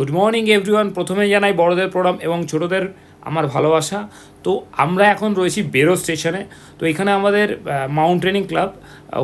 Good morning everyone. প্রথমে জানাই বড়দের প্রণাম এবং ছোটদের আমার ভালোবাসা। তো আমরা এখন রয়েছি বেরো স্টেশনে। তো এখানে আমাদের মাউন্টেনিং ক্লাব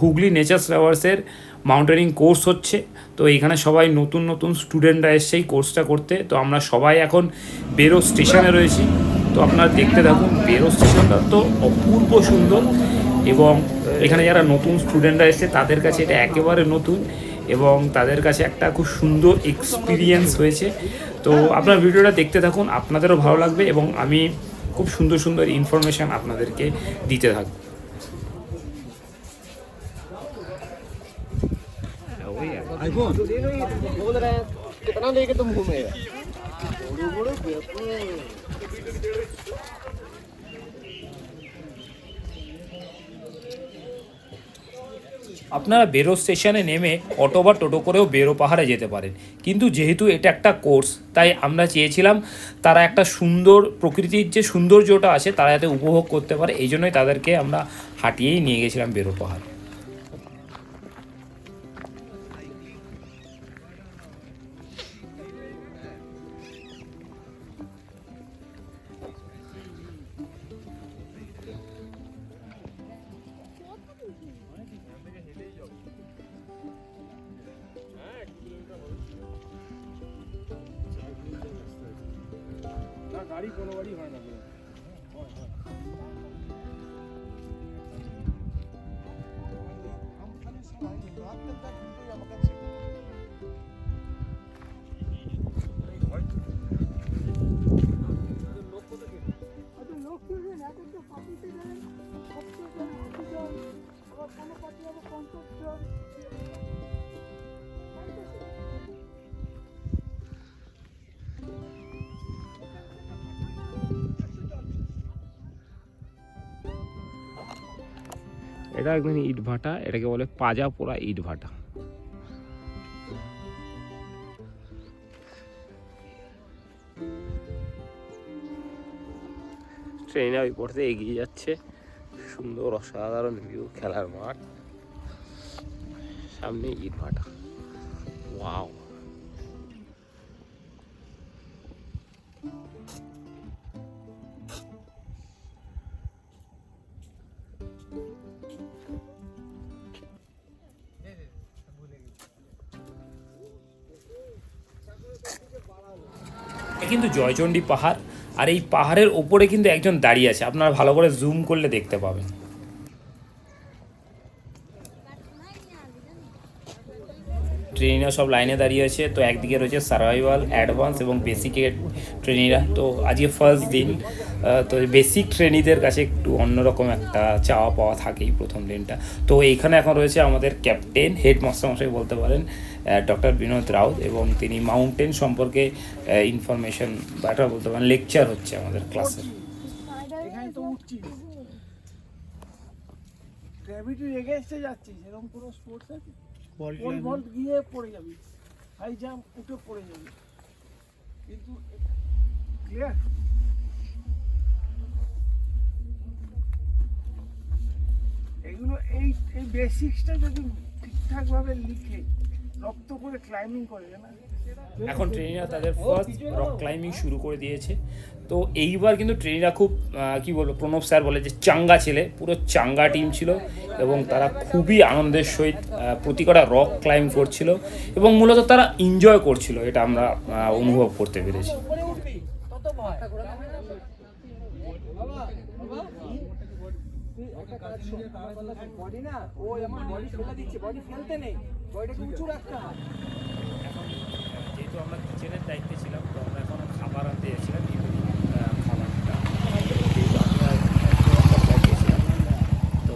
হুগলি নেচার্স লাভার্সের মাউন্টেনিং কোর্স হচ্ছে। তো এখানে সবাই নতুন নতুন স্টুডেন্টরা এসছে এই কোর্সটা করতে। তো আমরা সবাই এখন বেরো স্টেশনে রয়েছি। তো আপনারা দেখতে থাকুন, বেরো স্টেশনটা তো অপূর্ব সুন্দর এবং এখানে যারা নতুন স্টুডেন্টরা এসছে তাদের কাছে এটা একেবারে নতুন এবং তাদের কাছে একটা খুব সুন্দর এক্সপিরিয়েন্স হয়েছে। তো আপনার ভিডিওটা দেখতে থাকুন, আপনাদেরও ভালো লাগবে এবং আমি খুব সুন্দর সুন্দর ইনফরমেশান আপনাদেরকে দিতে থাকবো। আপনারা বেরো স্টেশনে নেমে অটো বা টোটো করেও বেরো পাহাড়ে যেতে পারেন, কিন্তু যেহেতু এটা একটা কোর্স তাই আমরা চেয়েছিলাম তারা একটা সুন্দর প্রকৃতির যে সৌন্দর্যটা আছে তারা যাতে উপভোগ করতে পারে, এই জন্যই তাদেরকে আমরা হাঁটিয়েই নিয়ে গেছিলাম বেরো পাহাড়। গাড়ি কোনো বাড়ি হয় না। এটা একদম ইট ভাটা, এটাকে বলে পাজা পোড়া ইট ভাটা। ট্রেনে ওই পড়তে এগিয়ে যাচ্ছে, সুন্দর অসাধারণ ভিউ, খেলার মাঠ, সামনে ইট ভাটা। ওয়াও, কিন্তু জয়চণ্ডী পাহাড়, আর এই পাহাড়ের ওপরে কিন্তু একজন দাঁড়িয়ে আছে, আপনারা ভালো করে জুম করলে দেখতে পাবেন। ট্রেনিরা সব লাইনে দাঁড়িয়ে আছে। তো একদিকে রয়েছে সার্ভাইভাল, অ্যাডভান্স এবং বেসিকের ট্রেনিরা। তো আজকে ফার্স্ট দিন, তো বেসিক ট্রেনিদের কাছে একটু অন্যরকম একটা চাওয়া পাওয়া থাকেই প্রথম দিনটা। তো এইখানে এখন রয়েছে আমাদের ক্যাপ্টেন, হেড মাস্টারমশাই বলতে পারেন, ডক্টর বিনোদ রাউত, এবং তিনি মাউন্টেন সম্পর্কে ইনফরমেশন বা একটা বলতে পারেন লেকচার হচ্ছে আমাদের ক্লাসে। এখানে তো উঠছি, গ্র্যাভিটি এগেইনস্টে যাচ্ছিস, এরকম কোনো স্পোর্টস আছে? বল গিয়ে পড়ে যাবি, হাই জাম্প উঠে পড়ে যাবি, কিন্তু ক্লিয়ার। এগুলো এই বেসিক্সটা যদি ঠিকঠাকভাবে লিখে রক্ত করে ক্লাইম্বিং করে না। এখন ট্রেনিরা তাদের ফার্স্ট রক ক্লাইম্বিং শুরু করে দিয়েছে। তো এইবার কিন্তু ট্রেনিরা খুব কি বলবো, প্রণব স্যার বলে যে চাঙ্গা ছেলে, পুরো চাঙ্গা টিম ছিল এবং তারা খুবই আনন্দের সহিত প্রতি কটা রক ক্লাইম্ব করছিল এবং মূলত তারা এনজয় করছিল, এটা আমরা অনুভব করতে পেরেছি। বডি না, ও আমার বডি ফেলে দিচ্ছে, বডি ফেলতে নেই, বডিটাকে উঁচু রাখতে হয়। এখন যেহেতু আমরা কিচেনের দায়িত্বে ছিলাম, তো আমরা এখন খাবার আনতে যাচ্ছিলাম, খাবারটা যেহেতু আমরা গিয়েছিলাম, তো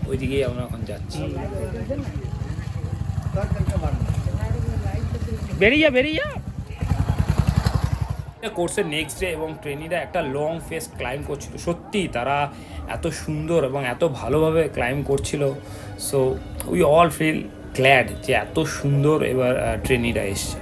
ওইদিকেই আমরা এখন যাচ্ছি। বেরিয়ে যা। কোর্সের নেক্সট ডে এবং ট্রেনিরা একটা লং ফেস ক্লাইম্ব করছিল, সত্যি তারা এত সুন্দর এবং এত ভালোভাবে ক্লাইম্ব করছিল। So we all feel glad যে এত সুন্দর এবার ট্রেনিরা এসছে।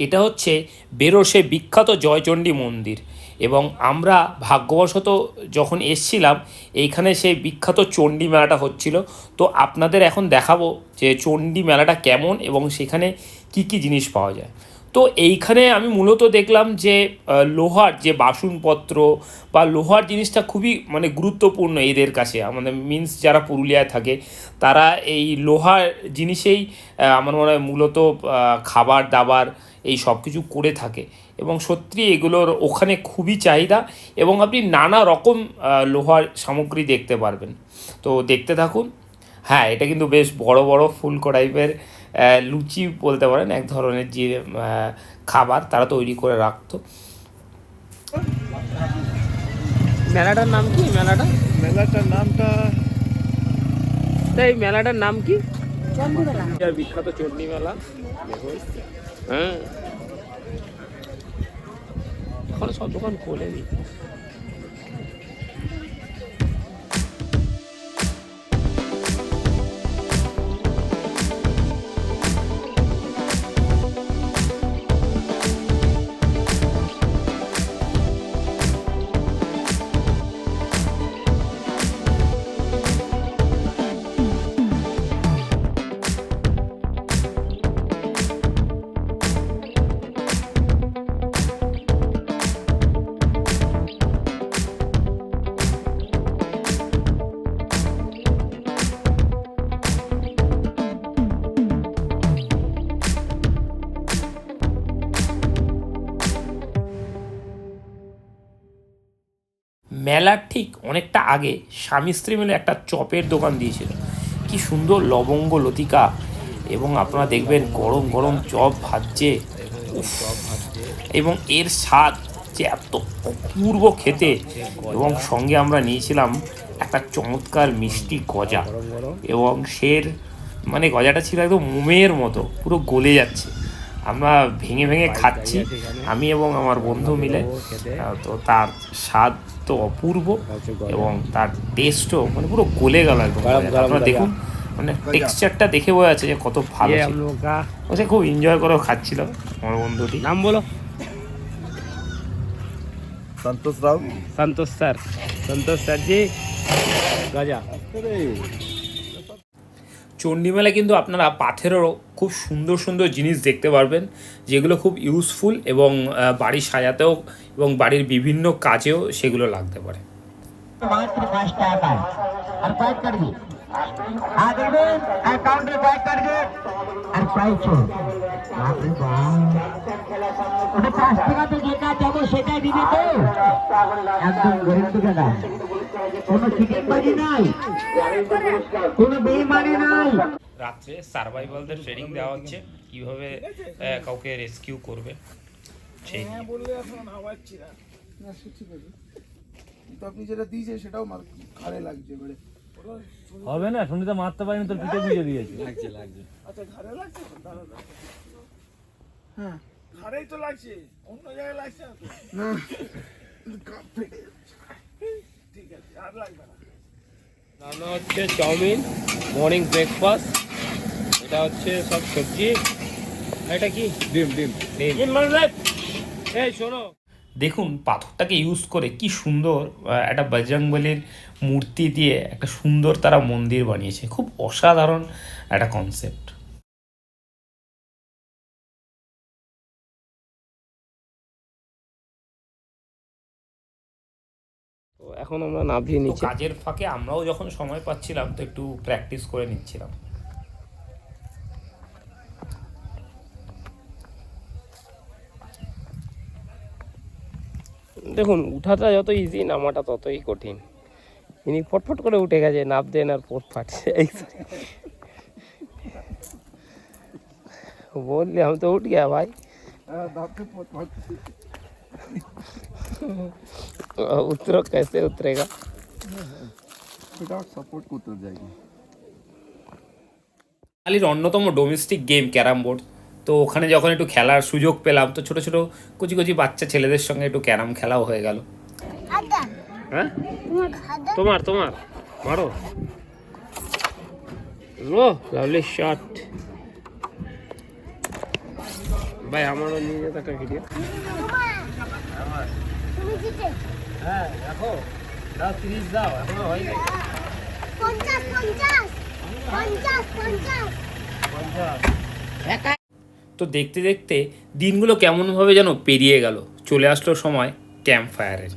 এটা হচ্ছে বেরোসে বিখ্যাত জয়চণ্ডী মন্দির, এবং আমরা ভাগ্যবশত যখন এসছিলাম এইখানে সেই বিখ্যাত চণ্ডী মেলাটা হচ্ছিল। তো আপনাদের এখন দেখাবো যে চণ্ডী মেলাটা কেমন এবং সেখানে কি কি জিনিস পাওয়া যায়। তো এইখানে আমি মূলত দেখলাম যে লোহার যে বাসনপত্র বা লোহার জিনিসটা খুবই মানে গুরুত্বপূর্ণ এদের কাছে, আমাদের মিন্স যারা পুরুলিয়ায় থাকে তারা এই লোহার জিনিসেই আমার মনে হয় মূলত খাবার দাবার এই সব কিছু করে থাকে, এবং সত্যি এগুলোর ওখানে খুবই চাহিদা, এবং আপনি নানা রকম লোহার সামগ্রী দেখতে পারবেন। তো দেখতে থাকুন। হ্যাঁ, এটা কিন্তু বেশ বড় বড় ফুলকো টাইপের লুচি বলতে পারেন, এক ধরনের যে খাবার তারা তৈরি করে রাখতো। মেলাটার নাম কি? মেলাটার নামটা এই মেলাটার নাম কি? বিখ্যাত চণ্ডী মেলা। হ্যাঁ, এখন সব দোকান খোলেনি। মেলার ঠিক অনেকটা আগে স্বামী স্ত্রী মিলে একটা চপের দোকান দিয়েছিল, কি সুন্দর লবঙ্গ লতিকা, এবং আপনারা দেখবেন গরম গরম চপ ভাজছে, এবং এর স্বাদ যে এত অপূর্ব খেতে, এবং সঙ্গে আমরা নিয়েছিলাম একটা চমৎকার মিষ্টি গজা, এবং মানে গজাটা ছিল একদম মোমের মতো, পুরো গলে যাচ্ছে। আমরা ভেঙে ভেঙে খাচ্ছি আমি এবং আমার বন্ধু মিলে। তো তার স্বাদ তো অপূর্ব, এবং তার টেস্টও মানে পুরো গলে গেল একদম। আপনারা দেখুন, মানে টেক্সচারটা দেখে বোঝা যাচ্ছে যে কত ভালো ছিল। ও সে খুব এনজয় করেও খাচ্ছিল আমার বন্ধুটি। নাম বলো। সন্তোষ রাও। সন্তোষ স্যার জি গজা। চণ্ডী মেলায় কিন্তু আপনারা পাথরেরও খুব সুন্দর সুন্দর জিনিস দেখতে পারবেন, যেগুলো খুব ইউজফুল, এবং বাড়ি সাজাতেও এবং বাড়ির বিভিন্ন কাজেও সেগুলো লাগতে পারে। মাত্র 5 টাকা আর প্যাক করবি আর দেখবেন অ্যাকাউন্টে প্যাক করবে আর প্রাইস ওটা 5 টাকাতে যেটা দেবো সেটাই দিবে তো, একদম গরিব টাকা, কোনো চিটিংবাজি নাই, কোনো বেইমানি নাই। রাত্রে সার্ভাইভালদের ট্রেনিং দেওয়া হচ্ছে কীভাবে কাউকে রেস্কিউ করবে সেই নিয়ে। বললে এখন আওয়াচ্ছি না সত্যি করে, কিন্তু আপনি যেটা দিয়েছেন সেটাও ঘাড়ে লাগছে এবারে। হবে না, শুনিতে মারতে পারিনি, তোর পিঠে বুঝে দিয়েছে। আচ্ছা, ঘাড়ে লাগছে তো, দাঁড়া। হ্যাঁ, ঘাড়েই তো লাগছে, অন্য জায়গায় লাগছে না তো। ঠিক আছে, আর লাগবে না। রান্না হচ্ছে চাউমিন, মর্নিং ব্রেকফাস্ট। এটা হচ্ছে সব সবজি, এটা কি ডিম। এই শোনো, দেখুন পাথরটাকে ইউজ করে কি সুন্দর একটা বজরংবলীর মূর্তি দিয়ে একটা সুন্দর তারা মন্দির বানিয়েছে, খুব অসাধারণ একটা কনসেপ্ট। তো এখন আমরা নাভিয়ে নিচে। কাজের ফাঁকে আমরাও যখন সময় পাচ্ছিলাম তো একটু প্র্যাকটিস করে নিচ্ছিলাম। দেখুন, উঠাটা যত ইজি, নামাটা ততই কঠিন। ইনি ফটফট করে উঠে গেছে, নাপ দেন আর পোট ফাটছে। বললি আমি তো উঠ গিয়া ভাই। उतरो कैसे उतरेगा? सपोर्ट করতে যাইনি। বাঙালির অন্যতম ডোমেস্টিক গেম ক্যারাম বোর্ড। তো ওখানে যখন একটু খেলার সুযোগ পেলাম তো ছোটো ছোটো কচি কচি বাচ্চা ছেলেদের সঙ্গে একটু ক্যারাম খেলাও হয়ে গেল। হ্যাঁ তোমার মারো লো লাভলি শট ভাই আমারও নিয়ে যেত একটা ভিডিও হ্যাঁ দেখো দাও 30 দাও এখনো হয়নি 50 তো দেখতে দেখতে দিনগুলো কেমনভাবে যেন পেরিয়ে গেল, চলে আসলো সময় ক্যাম্প ফায়ারের।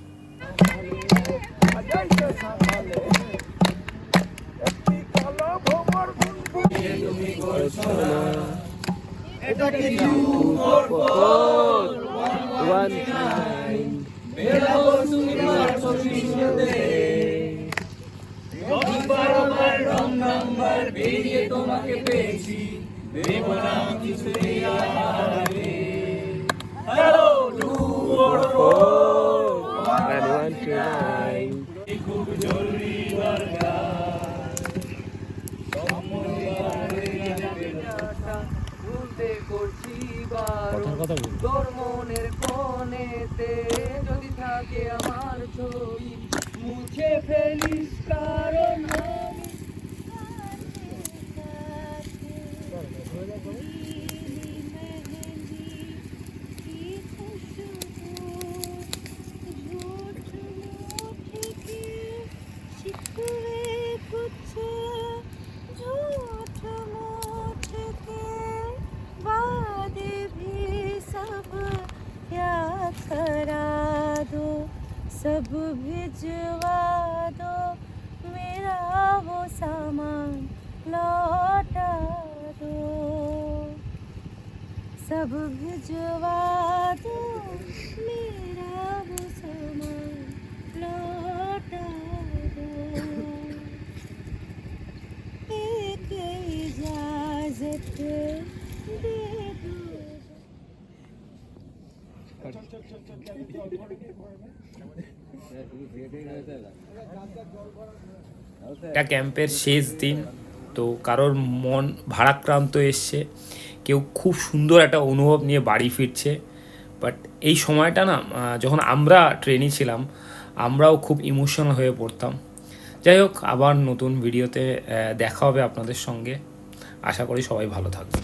কথার কথা বল তোর মনের কোণেতে যদি থাকে আমার ছবি মুছে ফেলিস কারণ আমি सब भिजवा दो मेरा वो सामान लौटा दो सब भिजवा दो मेरा वो सामान लौटा दो एक इजाजत दे दो এটা ক্যাম্পের শেষ দিন, তো কারোর মন ভারাক্রান্ত এসছে, কেউ খুব সুন্দর একটা অনুভব নিয়ে বাড়ি ফিরছে। বাট এই সময়টা না, যখন আমরা ট্রেনে ছিলাম আমরাও খুব ইমোশনাল হয়ে পড়তাম। যাই হোক, আবার নতুন ভিডিওতে দেখা হবে আপনাদের সঙ্গে। আশা করি সবাই ভালো থাকবে।